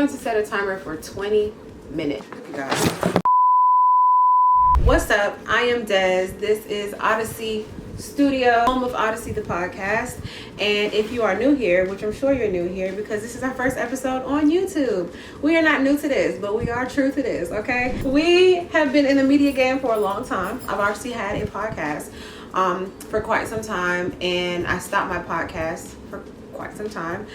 going to set a timer for 20 minutes. Guys. What's up? I am Des. This is Odessey Studio, home of Odessey The Podcast. And if you are new here, which I'm sure you're new here because this is our first episode on YouTube. We are not new to this, but we are true to this, okay? We have been in the media game for a long time. I've actually had a podcast for quite some time, and I stopped my podcast for quite some time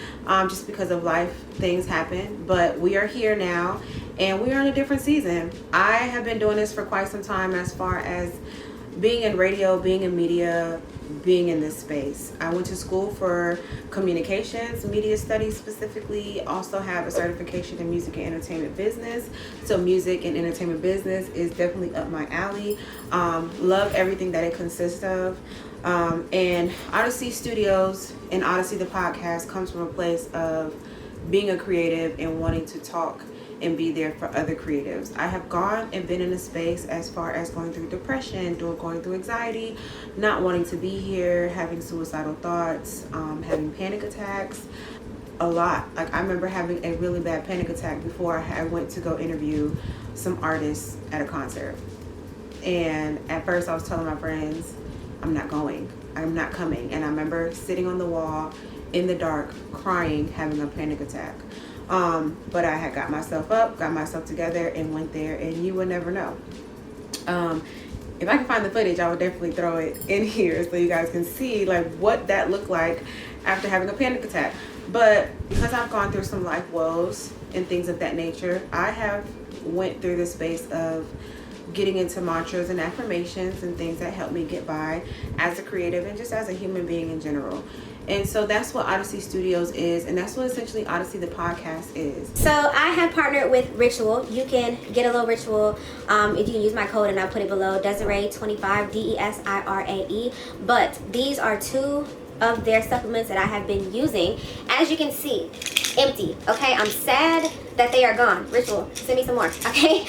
just because of life. Things happen, but we are here now and we are in a different season. I have been doing this for quite some time as far as being in radio, being in media, being in this space. I went to school for communications, media studies specifically, also have a certification in music and entertainment business. So music and entertainment business is definitely up my alley. Love everything that it consists of. And Odessey Studios and Odessey The Podcast comes from a place of being a creative and wanting to talk and be there for other creatives. I have gone and been in a space as far as going through depression, going through anxiety, not wanting to be here, having suicidal thoughts, having panic attacks, a lot. Like I remember having a really bad panic attack before I went to go interview some artists at a concert. And at first I was telling my friends, I'm not going, I'm not coming. And I remember sitting on the wall in the dark, crying, having a panic attack. But I had got myself up, got myself together, and went there, and you would never know. If I can find the footage, I would definitely throw it in here so you guys can see like what that looked like after having a panic attack. But because I've gone through some life woes and things of that nature, I have went through the space of getting into mantras and affirmations and things that help me get by as a creative and just as a human being in general. And so that's what Odessey Studios is, and that's what essentially Odessey The Podcast is. So I have partnered with Ritual. You can get a little ritual if you can use my code, and I'll put it below, Desirae25, DESIRAE. But these are two of their supplements that I have been using. As you can see, empty, okay? I'm sad that they are gone. Ritual, send me some more, okay?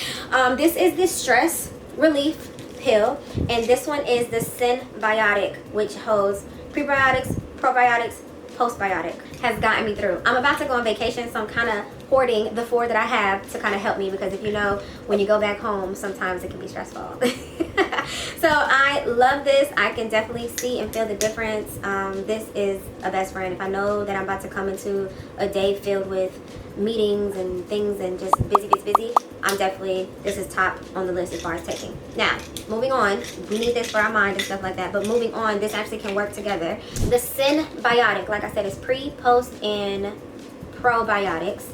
This is the stress relief pill, and this one is the Synbiotic, which holds prebiotics, probiotics, postbiotic. Has gotten me through. I'm about to go on vacation, so I'm kind of hoarding the 4 that I have to kind of help me, because if you know, when you go back home, sometimes it can be stressful. So I love this. I can definitely see and feel the difference. This is a best friend. If I know that I'm about to come into a day filled with meetings and things and just busy, I'm definitely, this is top on the list as far as taking. Now, moving on, we need this for our mind and stuff like that, but moving on, this actually can work together. The Synbiotic, like I said, is pre, post, and probiotics.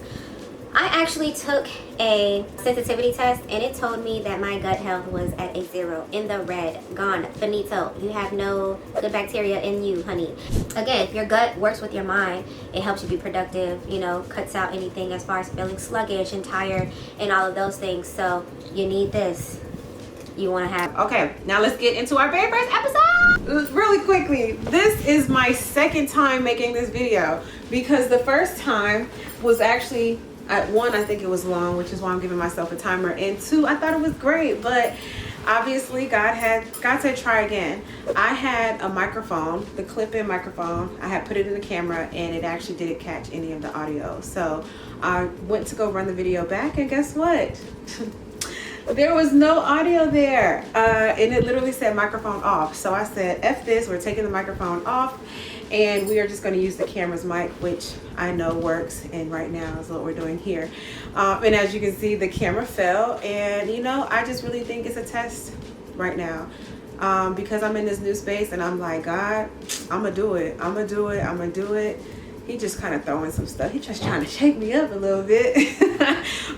I actually took a sensitivity test, and it told me that my gut health was at a 0, in the red, gone, finito. You have no good bacteria in you, honey. Again, if your gut works with your mind, it helps you be productive, you know, cuts out anything as far as feeling sluggish and tired and all of those things. So you need this. You want to have. Okay, now let's get into our very first episode. Really quickly, this is my second time making this video, because the first time was actually, one, I think it was long, which is why I'm giving myself a timer, and 2, I thought it was great, but obviously God said try again. I had a microphone, the clip-in microphone. I had put it in the camera, and it actually didn't catch any of the audio. So I went to go run the video back, and guess what? There was no audio there, and it literally said microphone off. So I said, F this, we're taking the microphone off, and we are just going to use the camera's mic, which I know works, and right now is what we're doing here. And as you can see, the camera fell, and you know, I just really think it's a test right now, because I'm in this new space, and I'm like, God, I'm gonna do it. He just kind of throwing some stuff. He just trying to shake me up a little bit.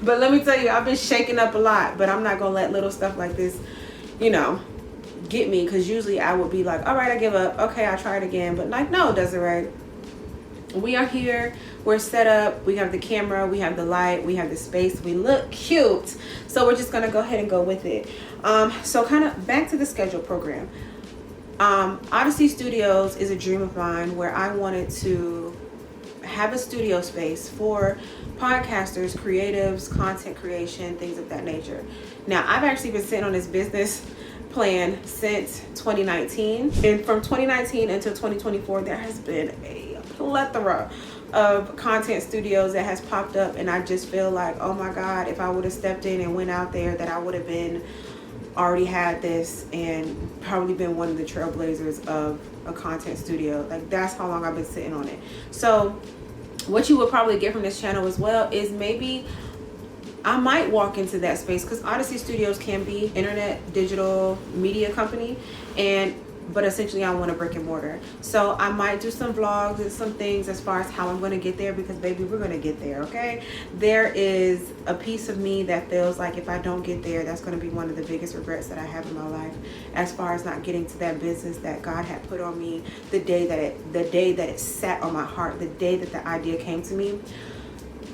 But let me tell you, I've been shaking up a lot, but I'm not gonna let little stuff like this, you know, get me, because usually I would be like, all right, I give up. Okay, I'll try it again. But like, no, Desirae, we are here, we're set up, we have the camera, we have the light, we have the space, we look cute. So we're just gonna go ahead and go with it. So kind of back to the schedule program. Odessey Studios is a dream of mine, where I wanted to have a studio space for podcasters, creatives, content creation, things of that nature. Now, I've actually been sitting on this business plan since 2019. And from 2019 until 2024, there has been a plethora of content studios that has popped up, and I just feel like, oh my God, if I would have stepped in and went out there, that I would have been already had this and probably been one of the trailblazers of a content studio. Like, that's how long I've been sitting on it. So what you will probably get from this channel as well is maybe I might walk into that space, because Odessey Studios can be internet digital media company, but essentially I want a brick and mortar. So I might do some vlogs and some things as far as how I'm going to get there, because baby, we're going to get there, okay? There is a piece of me that feels like if I don't get there, that's going to be one of the biggest regrets that I have in my life, as far as not getting to that business that God had put on me the day that it sat on my heart, the day that the idea came to me.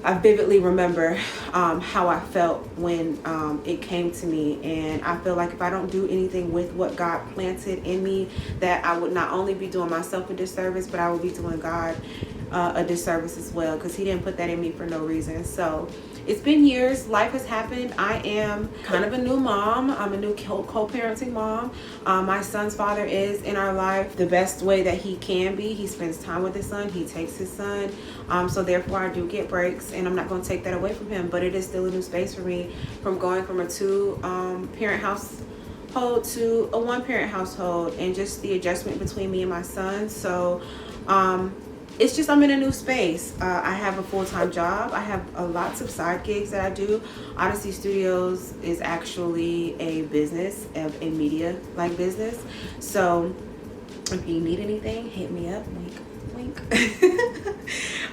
I vividly remember how I felt when it came to me, and I feel like if I don't do anything with what God planted in me, that I would not only be doing myself a disservice, but I would be doing God a disservice as well, because he didn't put that in me for no reason. So it's been years. Life has happened. I am kind of a new mom. I'm a new co-parenting mom. My son's father is in our life the best way that he can be. He spends time with his son. He takes his son. So therefore I do get breaks, and I'm not going to take that away from him. But it is still a new space for me, from going from a two-parent household to a one-parent household, and just the adjustment between me and my son. So it's just, I'm in a new space. I have a full-time job. I have lots of side gigs that I do. Odessey Studios is actually a business, of a media-like business. So if you need anything, hit me up. Wink, wink.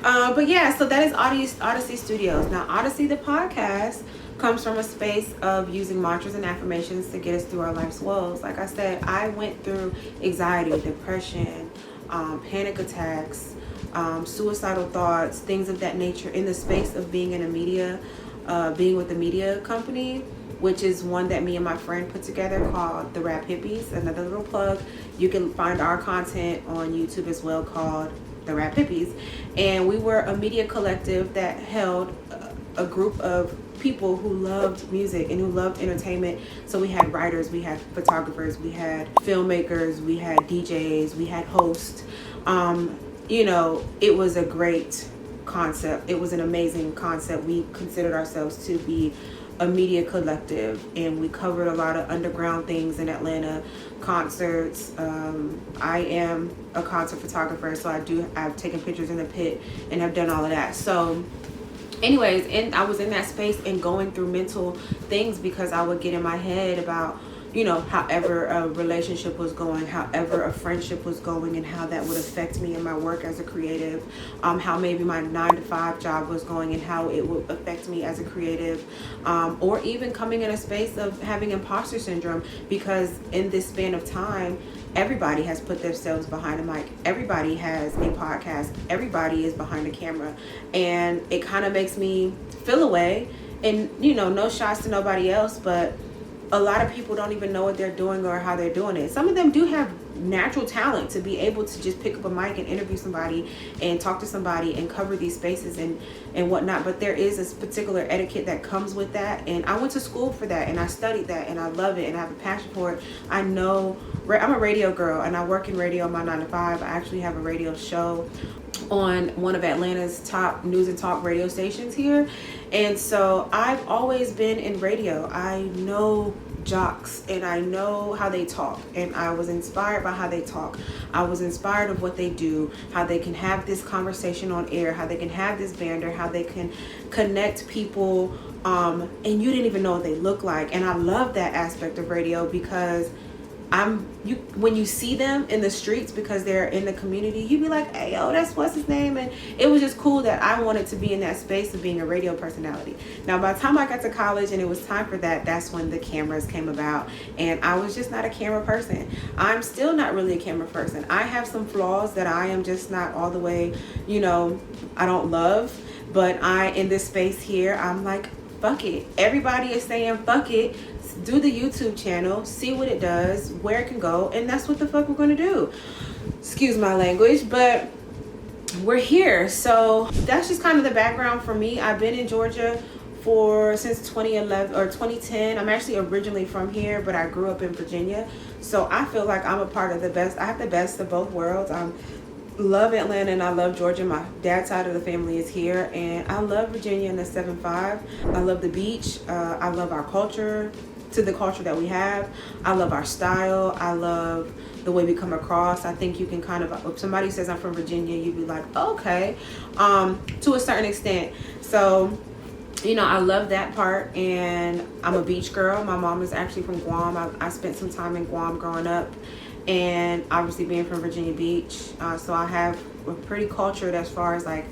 But yeah, so that is Odessey Studios. Now, Odessey the Podcast comes from a space of using mantras and affirmations to get us through our life's woes. Like I said, I went through anxiety, depression, panic attacks, suicidal thoughts, things of that nature, in the space of being in a media, being with a media company, which is one that me and my friend put together, called The Rap Hippies. Another little plug. You can find our content on YouTube as well, called The Rap Hippies. And we were a media collective that held a group of people who loved music and who loved entertainment. So we had writers, we had photographers, we had filmmakers, we had DJs, we had hosts. You know, it was a great concept. It was an amazing concept. We considered ourselves to be a media collective, and we covered a lot of underground things in Atlanta, concerts. I am a concert photographer, so I've taken pictures in the pit and have done all of that. So anyways, and I was in that space and going through mental things, because I would get in my head about, you know, however a relationship was going, however a friendship was going, and how that would affect me in my work as a creative, how maybe my 9-to-5 job was going and how it would affect me as a creative, or even coming in a space of having imposter syndrome, because in this span of time, everybody has put themselves behind a mic. Everybody has a podcast. Everybody is behind a camera, and it kind of makes me feel away. And, you know, no shots to nobody else, but a lot of people don't even know what they're doing or how they're doing it. Some of them do have natural talent to be able to just pick up a mic and interview somebody and talk to somebody and cover these spaces and whatnot. But there is a particular etiquette that comes with that. And I went to school for that, and I studied that, and I love it, and I have a passion for it. I know I'm a radio girl, and I work in radio on my 9-to-5. I actually have a radio show on one of Atlanta's top news and talk radio stations here. And so I've always been in radio. I know jocks, and I know how they talk, and I was inspired by how they talk. I was inspired of what they do, how they can have this conversation on air, how they can have this banter, how they can connect people, and you didn't even know what they look like. And I love that aspect of radio, because when you see them in the streets, because they're in the community, you be like, hey, yo, that's what's his name. And it was just cool that I wanted to be in that space of being a radio personality. Now, by the time I got to college and it was time for that, that's when the cameras came about. And I was just not a camera person. I'm still not really a camera person. I have some flaws that I am just not all the way, you know, I don't love. But in this space here, I'm like, fuck it. Everybody is saying fuck it. Do the YouTube channel, see what it does, where it can go, and that's what the fuck we're gonna do. Excuse my language, but we're here. So that's just kind of the background for me. I've been in Georgia since 2011 or 2010. I'm actually originally from here, but I grew up in Virginia. So I feel like I'm a part of the best. I have the best of both worlds. I love Atlanta and I love Georgia. My dad's side of the family is here, and I love Virginia and the 7-5. I love the beach. I love our culture, to the culture that we have. I love our style. I love the way we come across. I think you can kind of, if somebody says I'm from Virginia, you'd be like, okay, to a certain extent. So, you know, I love that part, and I'm a beach girl. My mom is actually from Guam. I spent some time in Guam growing up, and obviously being from Virginia Beach, so I have a pretty cultured as far as like,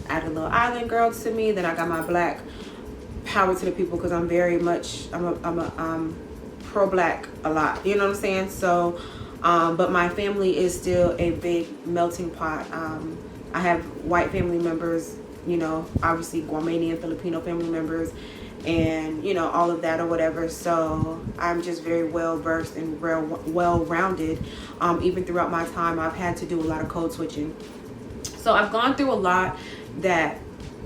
I had a little island girl to me. Then I got my black power to the people, because I'm very much, I'm a pro-black a lot, you know what I'm saying? So but my family is still a big melting pot. I have white family members, you know, obviously Guamanian, Filipino family members, and you know, all of that or whatever. So I'm just very well versed and well rounded. Even throughout my time, I've had to do a lot of code switching. So I've gone through a lot that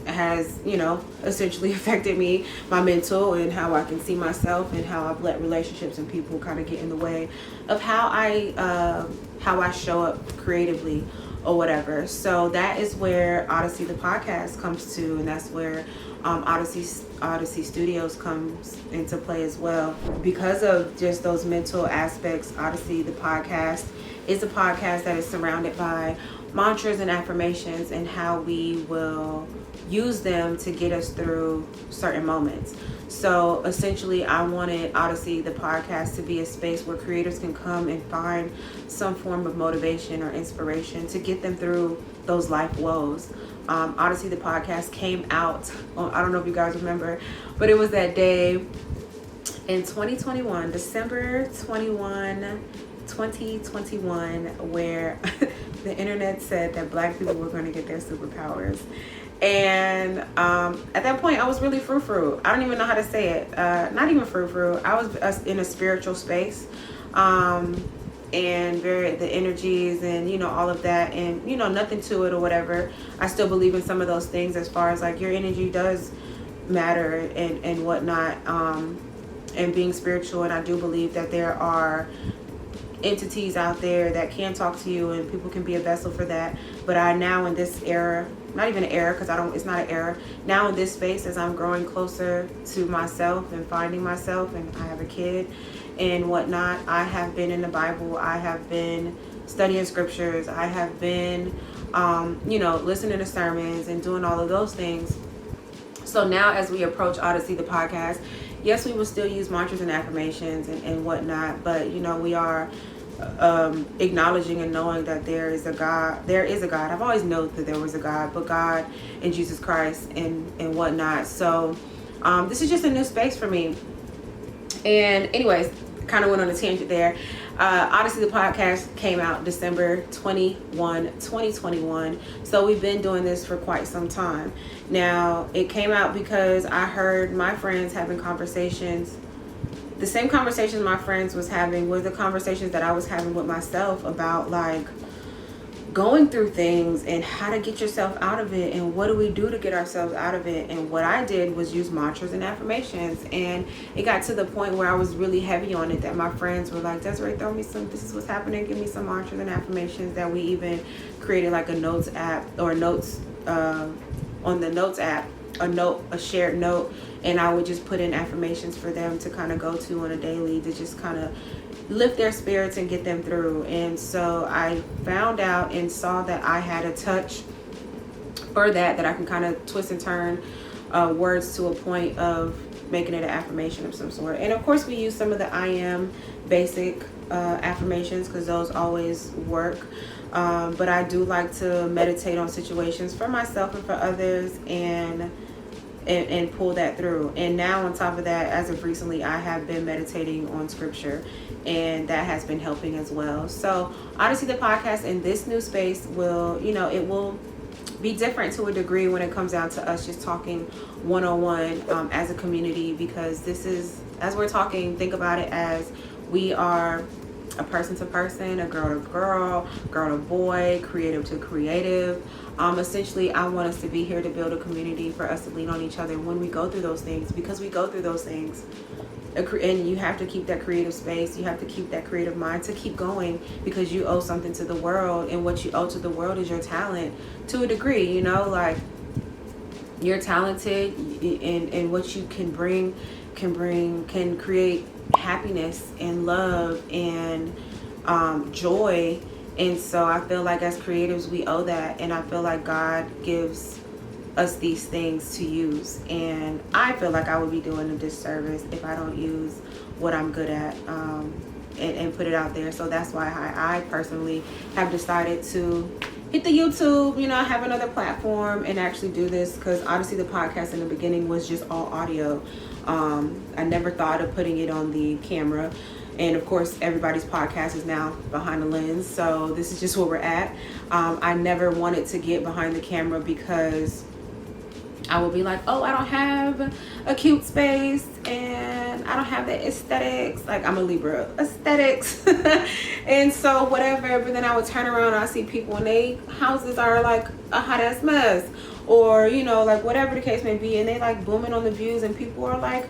has, you know, essentially affected me, my mental, and how I can see myself, and how I've let relationships and people kind of get in the way of how I show up creatively or whatever. So that is where Odessey the Podcast comes to, and that's where Odessey Studios comes into play as well. Because of just those mental aspects, Odessey the Podcast is a podcast that is surrounded by mantras and affirmations, and how we will use them to get us through certain moments. So essentially, I wanted Odessey the Podcast to be a space where creators can come and find some form of motivation or inspiration to get them through those life woes. Odessey the Podcast came out, I don't know if you guys remember, but it was that day in 2021, December 21, 2021, where the internet said that Black people were going to get their superpowers. And at that point, I was really frou-frou. I don't even know how to say it. Not even frou-frou. I was in a spiritual space, and the energies and, you know, all of that, and, you know, nothing to it or whatever. I still believe in some of those things, as far as like your energy does matter and whatnot, and being spiritual. And I do believe that there are entities out there that can talk to you, and people can be a vessel for that. But I now, in this era, not even an era, because it's not an era, now in this space, as I'm growing closer to myself and finding myself, and I have a kid and whatnot, I have been in the Bible, I have been studying scriptures, I have been you know, listening to sermons and doing all of those things. So now, as we approach Odessey the Podcast, yes, we will still use mantras and affirmations and whatnot, but, you know, we are acknowledging and knowing that there is a God. I've always known that there was a God, but God and Jesus Christ and whatnot. So this is just a new space for me. And anyways, kind of went on a tangent there. Odessey the Podcast came out December 21, 2021. So we've been doing this for quite some time. Now, it came out because I heard my friends having conversations. The same conversations my friends was having were the conversations that I was having with myself about, like, going through things and how to get yourself out of it, and what do we do to get ourselves out of it. And what I did was use mantras and affirmations, and it got to the point where I was really heavy on it, that my friends were like, Desiree, throw me some, this is what's happening, give me some mantras and affirmations. That we even created like a notes app, or notes on the notes app, a shared note, and I would just put in affirmations for them to kind of go to on a daily, to just kind of lift their spirits and get them through. And so I found out and saw that I had a touch for that I can kind of twist and turn words to a point of making it an affirmation of some sort. And of course, we use some of the I am basic affirmations, because those always work. But I do like to meditate on situations for myself and for others, and pull that through. And now, on top of that, as of recently, I have been meditating on scripture, and that has been helping as well. So Odessey the Podcast in this new space will, you know, it will be different to a degree when it comes down to us just talking one-on-one as a community, because this is, as we're talking, think about it as we are a person to person, a girl to girl, girl to boy, creative to creative. Essentially, I want us to be here to build a community, for us to lean on each other when we go through those things, because we go through those things. And you have to keep that creative space. You have to keep that creative mind to keep going, because you owe something to the world. And what you owe to the world is your talent, to a degree, like you're talented, and what you can create happiness and love and joy. And so I feel like as creatives, we owe that. And I feel like God gives us these things to use. And I feel like I would be doing a disservice if I don't use what I'm good at and put it out there. So that's why I personally have decided to hit the YouTube, have another platform and actually do this, because Odessey the Podcast in the beginning was just all audio. I never thought of putting it on the camera. And of course, everybody's podcast is now behind the lens. So this is just where we're at. I never wanted to get behind the camera because I would be like, oh, I don't have a cute space and I don't have the aesthetics. Like, I'm a Libra, aesthetics. And so whatever. But then I would turn around and I see people and they houses are like a hot ass mess, or, like whatever the case may be. And they like booming on the views, and people are like,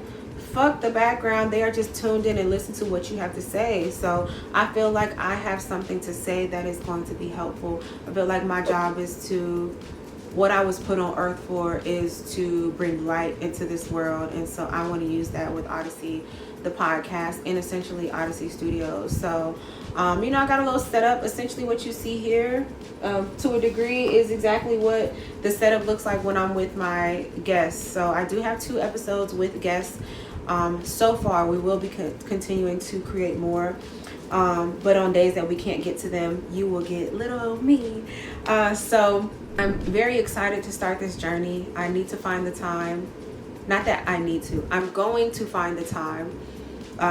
fuck the background. They are just tuned in and listen to what you have to say. So I feel like I have something to say that is going to be helpful. I feel like my job is what I was put on earth for is to bring light into this world. And so I want to use that with Odessey the Podcast and essentially Odessey Studios. So I got a little setup. Essentially what you see here to a degree is exactly what the setup looks like when I'm with my guests. So I do have 2 episodes with guests so far. We will be continuing to create more, but on days that we can't get to them, you will get little me. So I'm very excited to start this journey. I need to find the time. Not that I need to. I'm going to find the time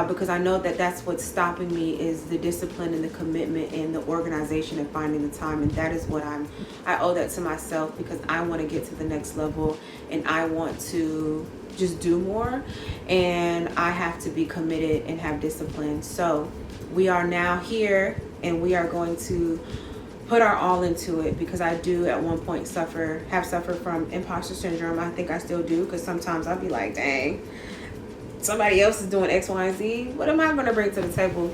because I know that that's what's stopping me, is the discipline and the commitment and the organization and finding the time. And that is what I owe that to myself, because I want to get to the next level and I want to just do more, and I have to be committed and have discipline. So we are now here and we are going to put our all into it, because I do at one point have suffered from imposter syndrome. I think I still do, because sometimes I'll be like, dang, somebody else is doing X, Y, and Z. What am I going to bring to the table?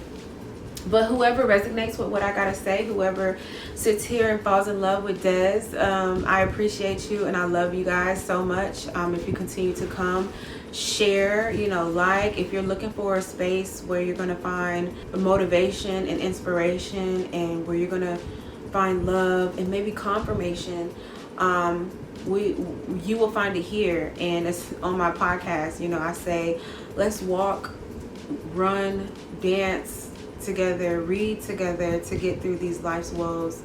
But whoever resonates with what I gotta say, whoever sits here and falls in love with Des, I appreciate you and I love you guys so much. If you continue to come, share, like, if you're looking for a space where you're gonna find motivation and inspiration, and where you're gonna find love and maybe confirmation, you will find it here. And it's on my podcast. I say, let's walk, run, dance together, read together to get through these life's woes.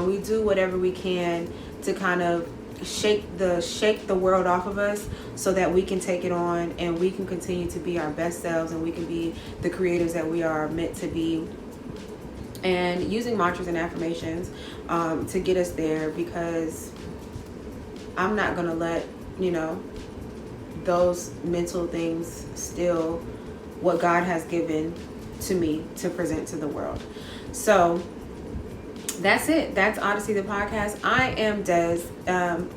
We do whatever we can to kind of shake the world off of us, so that we can take it on and we can continue to be our best selves, and we can be the creators that we are meant to be. And using mantras and affirmations to get us there, because I'm not gonna let those mental things steal what God has given to me to present to the world. So that's it. That's Odessey the Podcast. I am Des.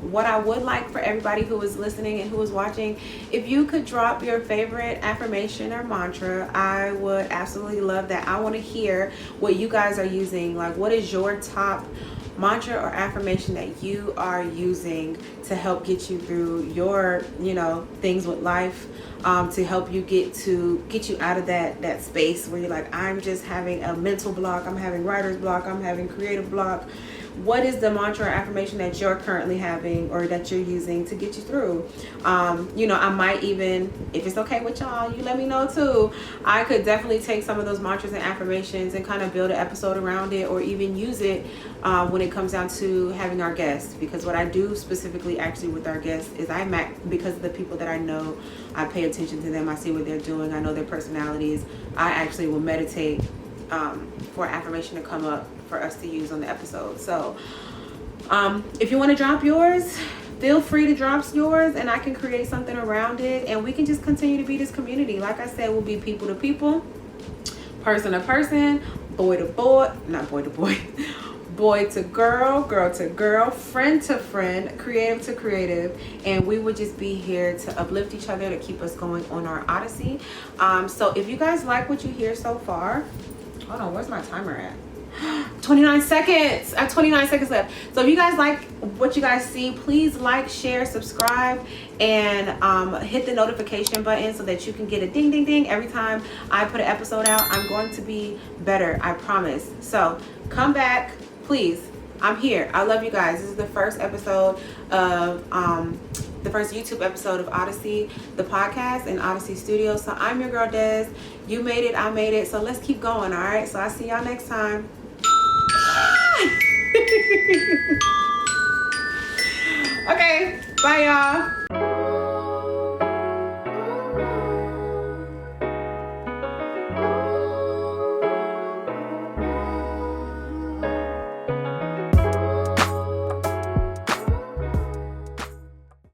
What I would like for everybody who is listening and who is watching, if you could drop your favorite affirmation or mantra, I would absolutely love that. I want to hear what you guys are using. Like, what is your top mantra or affirmation that you are using to help get you through your things with life, to help you get you out of that space where you're like, I'm just having a mental block, I'm having writer's block, I'm having creative block. What is the mantra or affirmation that you're currently having or that you're using to get you through? I might even, if it's okay with y'all, you let me know too. I could definitely take some of those mantras and affirmations and kind of build an episode around it, or even use it when it comes down to having our guests. Because what I do specifically actually with our guests is because of the people that I know, I pay attention to them. I see what they're doing. I know their personalities. I actually will meditate for affirmation to come up for us to use on the episode. So if you want to drop yours, feel free to drop yours, and I can create something around it, and we can just continue to be this community. Like I said, we'll be people to people, person to person, boy to boy, not boy to boy, boy to girl to girl, friend to friend, creative to creative, and we would just be here to uplift each other, to keep us going on our odyssey. So if you guys like what you hear so far, hold on, where's my timer at? 29 seconds. I have 29 seconds left. So if you guys like what you guys see, please like, share, subscribe, and hit the notification button so that you can get a ding ding ding every time I put an episode out. I'm going to be better, I promise. So come back, please. I'm here. I love you guys. This is the first episode of the first YouTube episode of Odessey The Podcast in Odessey Studios. So I'm your girl Des. You made it, I made it. So let's keep going, all right? So I'll see y'all next time. Okay, bye y'all.